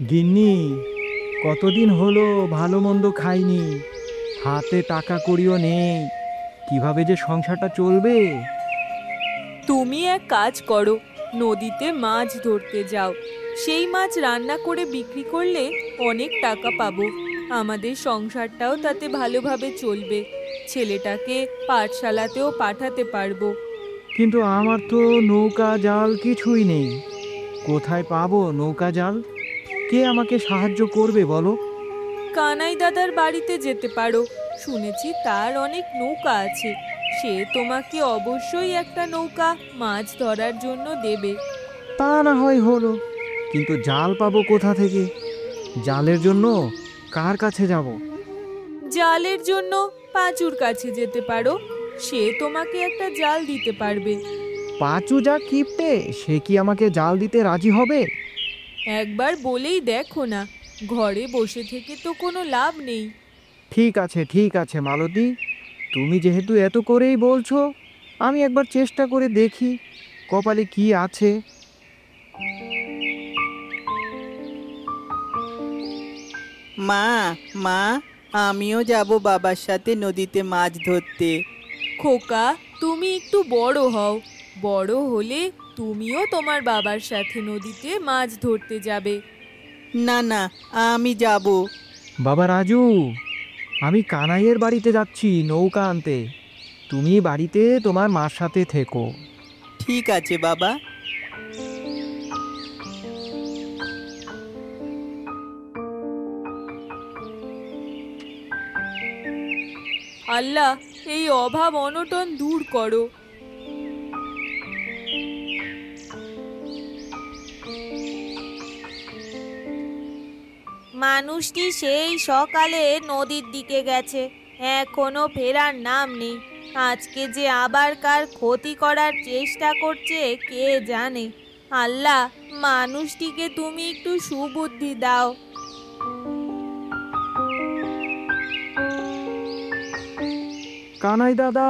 গিন্নি, কতদিন হলো ভালো মন্দ খাইনি, হাতে টাকা কড়িও নেই, কিভাবে যে সংসারটা চলবে। তুমি এক কাজ করো, নদীতে মাছ ধরতে যাও। সেই মাছ রান্না করে বিক্রি করলে অনেক টাকা পাবো। আমাদের সংসারটাও তাতে ভালোভাবে চলবে। ছেলেটাকে পাঠশালাতেও পাঠাতে পারবো। কিন্তু আমার তো নৌকা জাল কিছুই নেই, কোথায় পাবো নৌকা জাল? কে আমাকে সাহায্য করবে বলো? কানাই দাদার বাড়িতে যেতে পারো, শুনেছি তার অনেক নৌকা আছে। সে তোমাকে অবশ্যই একটা নৌকা মাছ ধরার জন্য দেবে। তা না হয় হলো, কিন্তু জাল পাবো কোথা থেকে? জালের জন্য কার কাছে যাব? জালের জন্য পাঁচুর কাছে যেতে পারো, সে তোমাকে একটা জাল দিতে পারবে। পাঁচু যা কিপটে, সে কি আমাকে জাল দিতে রাজি হবে? একবার বলেই দেখো না, ঘরে বসে থেকে তো কোনো লাভ নেই। ঠিক আছে মালতী, তুমি যেহেতু এত করেই বলছো, আমি একবার চেষ্টা করে দেখি কপালে কি আছে। মা, মা, আমিও যাব বাবার সাথে নদীতে মাছ ধরতে। খোকা, তুমি একটু বড় হও, বড় হলে তুমিও তোমার বাবার সাথে নদীতে মাছ ধরতে যাবে। না না, আমি যাব। বাবা রাজু, আমি কানাইয়ের বাড়িতে যাচ্ছি নৌকা আনতে, তুমি বাড়িতে তোমার মার সাথে থেকো। ঠিক আছে বাবা। আল্লাহ, এই অভাব অনটন দূর করো। মানুষটি সেই সকালে নদীর দিকে গেছে, এখনো ফেরার নাম নেই। আজকে যে আবার কার ক্ষতি করার চেষ্টা করছে কে জানে। আল্লাহ, মানুষটিকে তুমি একটু সুবুদ্ধি দাও। কানাই দাদা,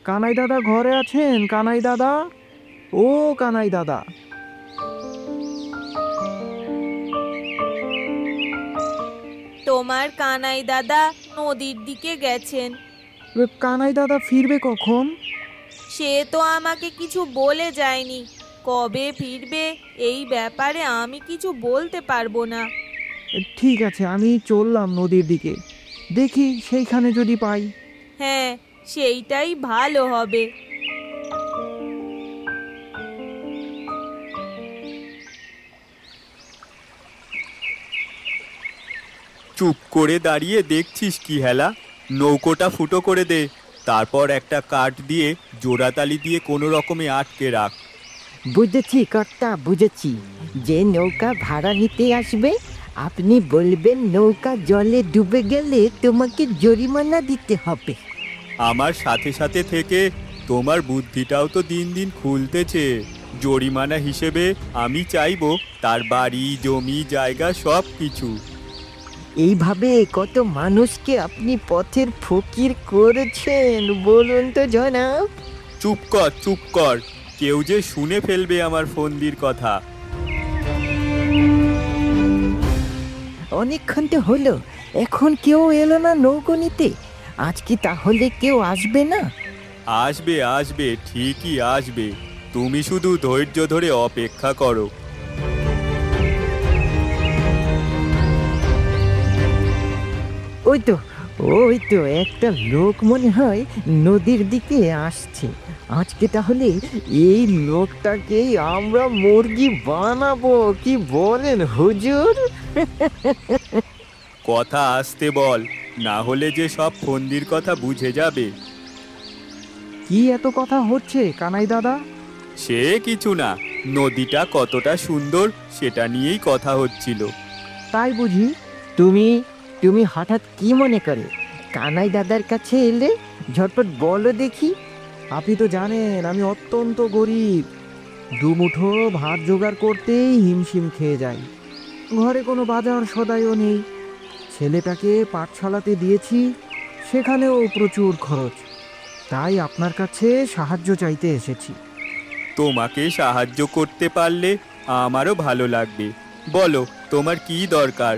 কানাই দাদা ঘরে আছেন? কানাই দাদা, ও কানাই দাদা। তোমার কানাই দাদা নদীর দিকে গেছেন। কানাই দাদা ফিরবে কখন? সে তো আমাকে কিছু বলে যায়নি। কবে ফিরবে এই ব্যাপারে আমি কিছু বলতে পারবো না। ঠিক আছে, আমি চললাম নদীর দিকে, দেখি সেইখানে যদি পাই। হ্যাঁ, সেইটাই ভালো হবে। চুপ করে দাঁড়িয়ে দেখছিস কি হেলা? নৌকোটা ফুটো করে দে, তারপর একটা কাঠ দিয়ে জোড়াতালি দিয়ে কোনো রকমে আটকে রাখ। বুঝেছি কর্তা, বুঝেছি। যে নৌকা ভাড়া নিতে আসবে, আপনি বলবেন নৌকা জলে ডুবে গেলে তোমাকে জরিমানা দিতে হবে। আমার সাথে সাথে থেকে তোমার বুদ্ধিটাও তো দিন দিন খুলতেছে। জরিমানা হিসেবে আমি চাইবো তার বাড়ি, জমি, জায়গা সব কিছু। এইভাবে কত মানুষকে আপনি পথের ফকির করেছেন বলুন তো জনাব। চুপ কর, চুপ কর, কেউ যে শুনে ফেলবে আমার ফন্দির কথা। অনেকক্ষণ তো হলো, এখন কেউ এলো না নৌকো নিতে। আজ কি তাহলে কেউ আসবে না? আসবে আসবে, ঠিকই আসবে। তুমি শুধু ধৈর্য ধরে অপেক্ষা করো। ওই তো একটা লোক মনে হয় নদীর দিকে আসছে। আজকে তাহলে এই লোকটাকেই আমরা মুরগি বানাবো, কি বলেন হুজুর? কথা আসতে বল, না হলে যে সব ফন্দির কথা বুঝে যাবে। কি এত কথা হচ্ছে কানাই দাদা? সে কিছু না, নদীটা কতটা সুন্দর সেটা নিয়েই কথা হচ্ছিল। তাই বুঝি? তুমি তুমি হঠাৎ কি মনে করে কানাই দাদার কাছে এলে? ঝটপট বলো দেখি। আপনি তো জানেন আমি অত্যন্ত গরিব, দুমুঠো ভাত জোগাড় করতেই হিমশিম খেয়ে যাই। ঘরে কোনো বাজার সদাইও নেই। ছেলেটাকে পাঠশালাতে দিয়েছি, সেখানেও প্রচুর খরচ। তাই আপনার কাছে সাহায্য চাইতে এসেছি। তোমাকে সাহায্য করতে পারলে আমারও ভালো লাগবে, বলো তোমার কি দরকার?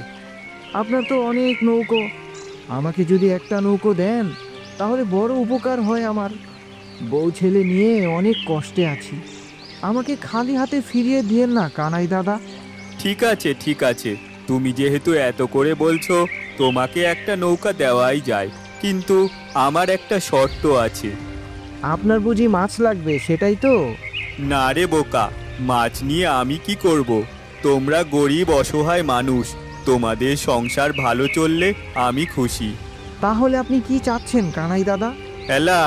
আপনার তো অনেক নৌকো, আমাকে যদি একটা নৌকো দেন তাহলে বড় উপকার হয় আমার। বউ ছেলে নিয়ে অনেক কষ্টে আছি, আমাকে খালি হাতে ফিরিয়ে দিয়েন না কানাই দাদা। ঠিক আছে ঠিক আছে, তুমি যেহেতু এত করে বলছো তোমাকে একটা নৌকা দেওয়াই যায়, কিন্তু আমার একটা শর্ত আছে। আপনার বুঝি মাছ লাগবে সেটাই তো? না রে বোকা, মাছ নিয়ে আমি কি করব? তোমরা গরিব অসহায় মানুষ, তোমাদের সংসার ভালো চললে আমি খুশি। তাহলে আপনি কি চাচ্ছেন কানাই দাদা? এলা,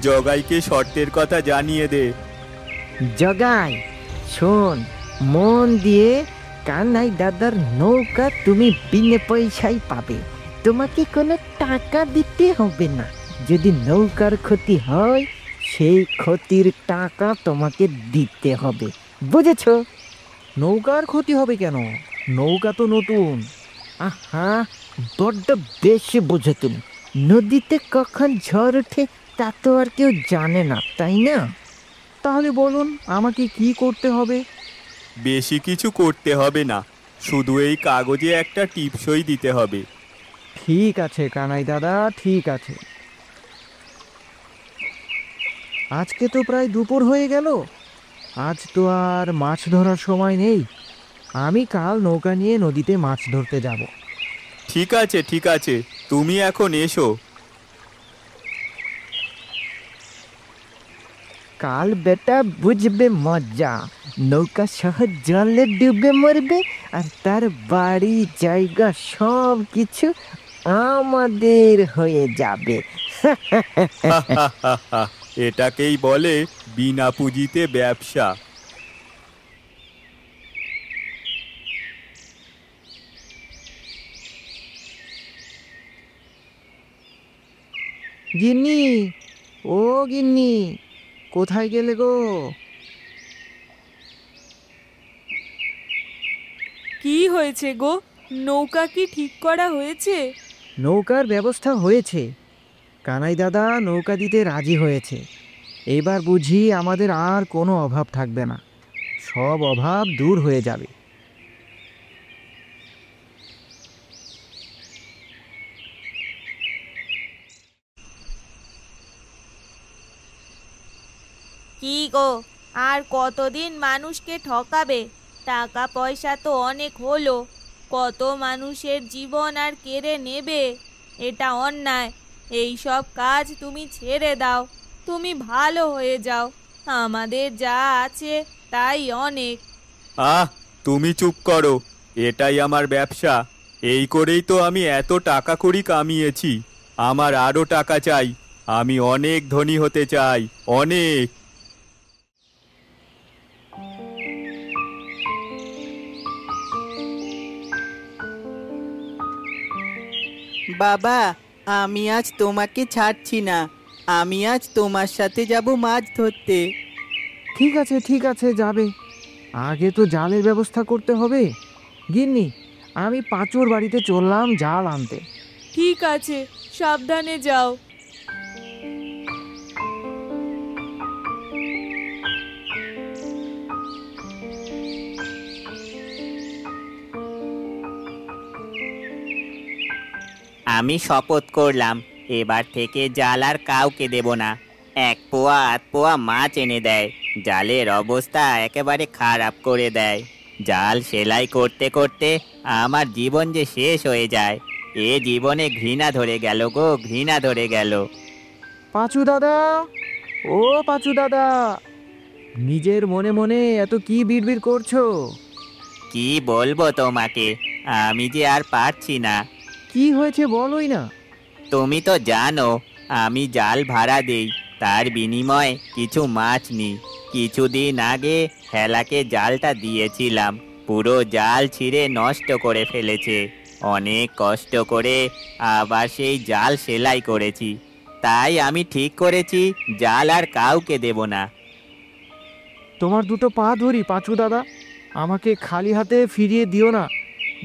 জগাইকে শর্তের কথা জানিয়ে দে। জগাই শোন, মন দিয়ে, কানাই দাদার নৌকা তুমি বিনা পয়সায় পাবে। তোমাকে কোনো টাকা দিতে হবে না। যদি নৌকার ক্ষতি হয় সেই ক্ষতির টাকা তোমাকে দিতে হবে, বুঝেছো? নৌকার ক্ষতি হবে কেন? নৌকা তো নতুন। আহা, বড্ড বেশি বোঝো তুমি। নদীতে কখন ঝড় ওঠে তা তো আর কেউ জানে না, তাই না? তাহলে বলুন আমাকে কি করতে হবে? বেশি কিছু করতে হবে না, শুধু এই কাগজে একটা টিপসই দিতে হবে। ঠিক আছে কানাই দাদা, ঠিক আছে। আজকে তো প্রায় দুপুর হয়ে গেল, আজ তো আর মাছ ধরার সময় নেই। আমি কাল নৌকা নিয়ে নদীতে মাছ ধরতে যাব। ঠিক আছে ঠিক আছে, তুমি এখন এসো। কাল বেটা বুঝবে মজা। নৌকা সহ জলে ডুবে মরবে, আর তার বাড়ি জায়গা সব কিছু আমাদের হয়ে যাবে। এটাকেই বলে বিনা পুঁজিতে ব্যবসা। গিন্নি, ও গিন্নি, কোথায় গেলে গো? কি হয়েছে গো? নৌকা কি ঠিক করা হয়েছে? নৌকার ব্যবস্থা হয়েছে, কানাই দাদা নৌকা দিতে রাজি হয়েছে। এবার বুঝি আমাদের আর কোনো অভাব থাকবে না, সব অভাব দূর হয়ে যাবে। কি গো, আর কতদিন মানুষকে ঠকাবে? টাকা পয়সা তো অনেক হলো, কত মানুষের জীবন আর কেড়ে নেবে? এটা অন্যায়। এই সব কাজ তুমি ছেড়ে দাও, তুমি ভালো হয়ে যাও। আমাদের যা আছে তাই অনেক। আহ, তুমি চুপ করো, এটাই আমার ব্যবসা। এই করেই তো আমি এত টাকা কড়ি কামিয়েছি। আমার আরো টাকা চাই, আমি অনেক ধনী হতে চাই, অনেক। বাবা, আমি আজ তোমাকে ছাড়ছি না, আমি আজ তোমার সাথে যাব মাছ ধরতে। ঠিক আছে যাবে, আগে তো জালের ব্যবস্থা করতে হবে। গিন্নি, আমি পাঁচুর বাড়িতে চললাম জাল আনতে। ঠিক আছে, সাবধানে যাও। আমি শপথ করলাম এবার থেকে জাল আর কাউকে দেব না। 1 পোয়া 8 পোয়া মাছ এনে দেয়, জালের অবস্থা একেবারে খারাপ করে দেয়। জাল সেলাই করতে করতে আমার জীবন যে শেষ হয়ে যায়। এ জীবনে ঘৃণা ধরে গেল গো, ঘৃণা ধরে গেল। পাঁচু দাদা, ও পাঁচু দাদা, নিজের মনে মনে এত কি বিড়বিড় করছো? কি বলবো তোমাকে, আমি যে আর পারছি না। কি হয়েছে বলোই না। তুমি তো জানো আমি জাল ভাড়া দেই, তার বিনিময়ে কিছু মাছ নিই। কিছুদিন আগে হেলাকে জালটা দিয়েছিলাম, পুরো জাল ছিঁড়ে নষ্ট করে ফেলেছে। অনেক কষ্ট করে আবার সেই জাল সেলাই করেছি, তাই আমি ঠিক করেছি জাল আর কাউকে দেব না। তোমার দুটো পা ধরি পাঁচু দাদা, আমাকে খালি হাতে ফিরিয়ে দিও না।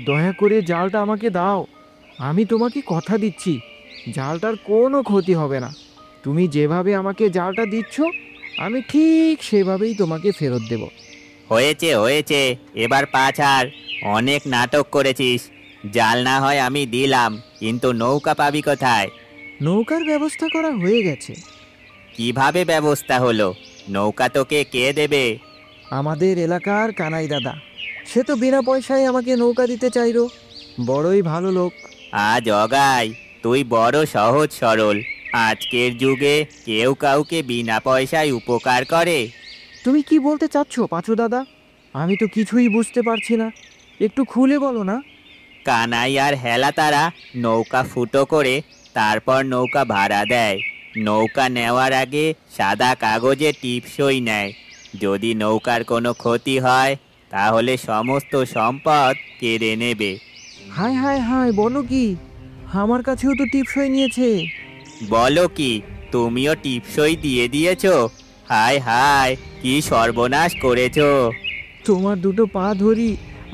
দয়া করে জালটা আমাকে দাও। আমি তোমাকে কথা দিচ্ছি, জালটার কোনো ক্ষতি হবে না। তুমি যেভাবে আমাকে জালটা দিচ্ছ আমি ঠিক সেভাবেই তোমাকে ফেরত দেব। হয়েছে হয়েছে, এবার পা ছাড়। অনেক নাটক করেছিস। জাল না হয় আমি দিলাম, কিন্তু নৌকা পাবি কোথায়? নৌকার ব্যবস্থা করা হয়ে গেছে। কিভাবে ব্যবস্থা হলো? নৌকা তোকে কে দেবে? আমাদের এলাকার কানাই দাদা, সে তো বিনা পয়সায় আমাকে নৌকা দিতে চাইলো। বড়ই ভালো লোক। আজ অগাই, তুই বড় সহজ সরল। আজকের যুগে কেউ কাউকে বিনা পয়সায় উপকার করে? তুমি কি বলতে চাচ্ছ পাঁচু দাদা? আমি তো কিছুই বুঝতে পারছি না, একটু খুলে বলো না। কানাই আর হেলা তারা নৌকা ফুটো করে তারপর নৌকা ভাড়া দেয়। নৌকা নেওয়ার আগে সাদা কাগজে টিপসই নেয়। যদি নৌকার কোনো ক্ষতি হয় তাহলে সমস্ত সম্পদ কেড়ে নেবে। হায় হায় হায়, বলো কি? আমার কাছেও তো টিপসই নিয়েছে। বলো কি, তুমিও টিপসই দিয়ে দিয়েছো? হায় হায়, কি সর্বনাশ করেছো! তোমার দুটো পা ধরি,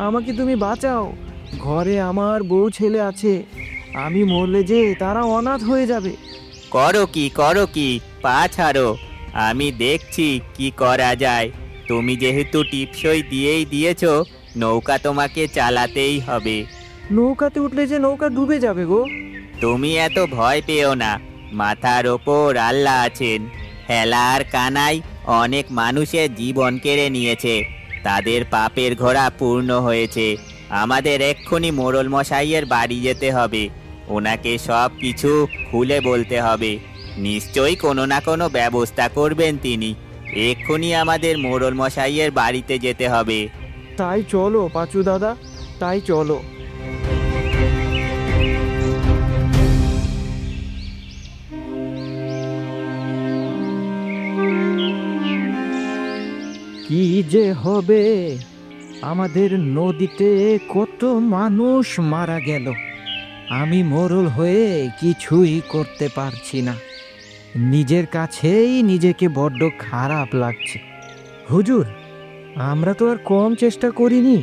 আমাকে তুমি বাঁচাও। ঘরে আমার বউ ছেলে আছে, আমি মরলে যে তারা অনাথ হয়ে যাবে। করো কি, করো কি, পা ছাড়ো, আমি দেখছি কি করা যায়। তুমি যেহেতু টিপসই দিয়েই দিয়েছো, নৌকা তোমাকে চালাতেই হবে। নৌকাতে উঠলে যে নৌকা ডুবে যাবে গো। তুমি এত ভয় পেও না, মাথার ওপর আল্লাহ আছেন। হেলা আর কানাই অনেক মানুষের জীবন কেড়ে নিয়েছে, তাদের পাপের ঘোড়া পূর্ণ হয়েছে। আমাদের এক্ষুনি মোড়ল মশাইয়ের বাড়ি যেতে হবে, ওনাকে সব কিছু খুলে বলতে হবে। নিশ্চয়ই কোনো না কোনো ব্যবস্থা করবেন তিনি। এক্ষুনি আমাদের মোড়ল মশাইয়ের বাড়িতে যেতে হবে। তাই চলো পাঁচু দাদা, তাই চলো। কি যে হবে, আমাদের নদীতে কত মানুষ মারা গেল, আমি মোড়ল হয়ে কিছুই করতে পারছি না। নিজের কাছেই নিজেকে বড্ড খারাপ লাগছে। হুজুর, আমরা তো আর কম চেষ্টা করিনি।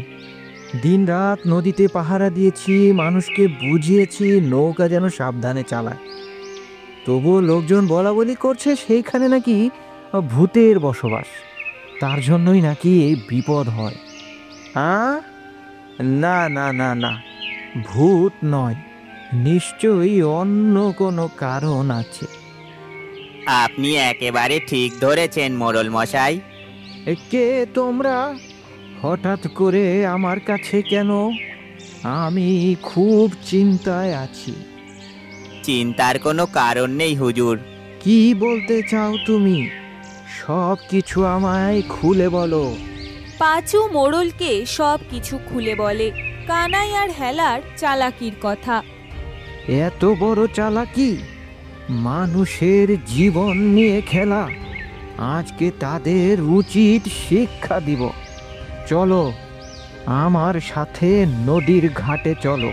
দিনরাত নদীতে পাহারা দিয়েছি, মানুষকে বুঝিয়েছি নৌকা যেন সাবধানে চালায়। তবুও লোকজন বলা বলি করছে সেইখানে নাকি ভূতের বসবাস, তার জন্যই নাকি এই বিপদ হয়। না না না না, ভূত নয়, নিশ্চয়ই অন্য কোনো কারণ আছে। আপনি একেবারে ঠিক ধরেছেন মোড়ল মশাই। কে তোমরা? হঠাৎ করে আমার কাছে কেন? আমি খুব চিন্তায় আছি। চিন্তার কোনো কারণ নেই হুজুর। কি বলতে চাও তুমি? সব কিছু আমায় খুলে বলো। পাঁচু মোড়লকে সব কিছু খুলে বলে কানাই আর হেলার চালাকির কথা। এত বড় চালাকি, মানুষের জীবন নিয়ে খেলা। আজকে তাদের উচিত শিক্ষা দিব। চলো আমার সাথে নদীর ঘাটে চলো।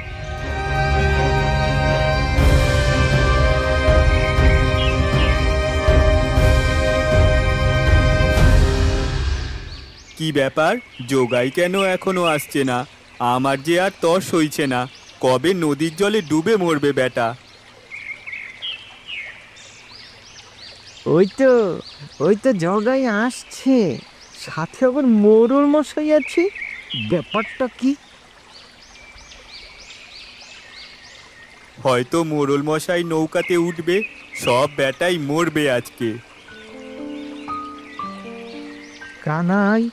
কি ব্যাপার, যোগাই কেন এখনো আসছে না? আমার যে আর তর সইছে না, কবে নদীর জলে ডুবে মরবে বেটা। ওই তো জগাই আসছে, সাথে আবার মোড়ল মশাই আছে। ব্যাপারটা কি? হয়তো মোড়ল মশাই নৌকাতে উঠবে, সব বেটাই মরবে আজকে। কানাই,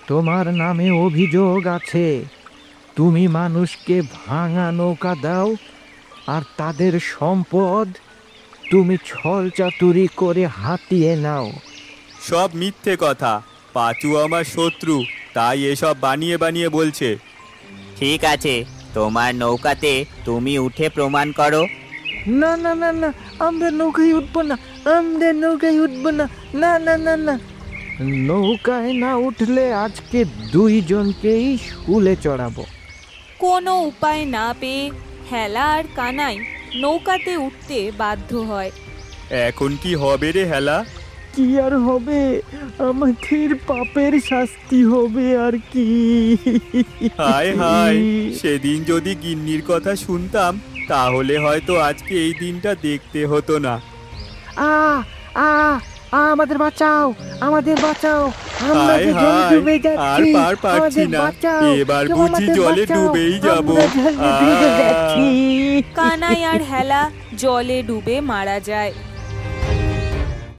তোমার নামে অভিযোগ আছে। তুমি মানুষকে ভাঙা নৌকা দাও, আর তাদের সম্পদ তুমি ছল চাতুরি করে হাতিয়ে নাও। সব মিথ্যে কথা, পাঁচু আমার শত্রু, তাই এসব বানিয়ে বানিয়ে বলছে। ঠিক আছে, তোমার নৌকাতে তুমি উঠে প্রমাণ করো। না না না না, আমরা নৌকায় উঠবো না, আমরা নৌকায় উঠবো না, না না না না। নৌকায় না উঠলে আজকে দুইজনকেই শুলে চড়াবো। কোনো উপায় না পেয়ে হেলা আর কানাই নৌকাতে উঠতে বাধ্য হয়। এখন কি হবে রে হেলা? কি আর হবে, আমাদের পাপের শাস্তি হবে আর কি। হায় হায়, সেদিন যদি গিন্নির কথা শুনতাম তাহলে হয়তো আজকে এই দিনটা দেখতে হতো না। আ আ আমাদের বাঁচাও, আমাদের বাঁচাও, আমরা হায় যে জলে হায়, ডুবে আর যাচ্ছি, পার পাচ্ছি আমাদের না। বাঁচাও, এবার কেউ বুঝি আমাদের জলে বাঁচাও, ডুবেই যাবো। আমরা জলে ডুবে যাচ্ছি। কানাই আর হেলা জলে ডুবে মারা যায়।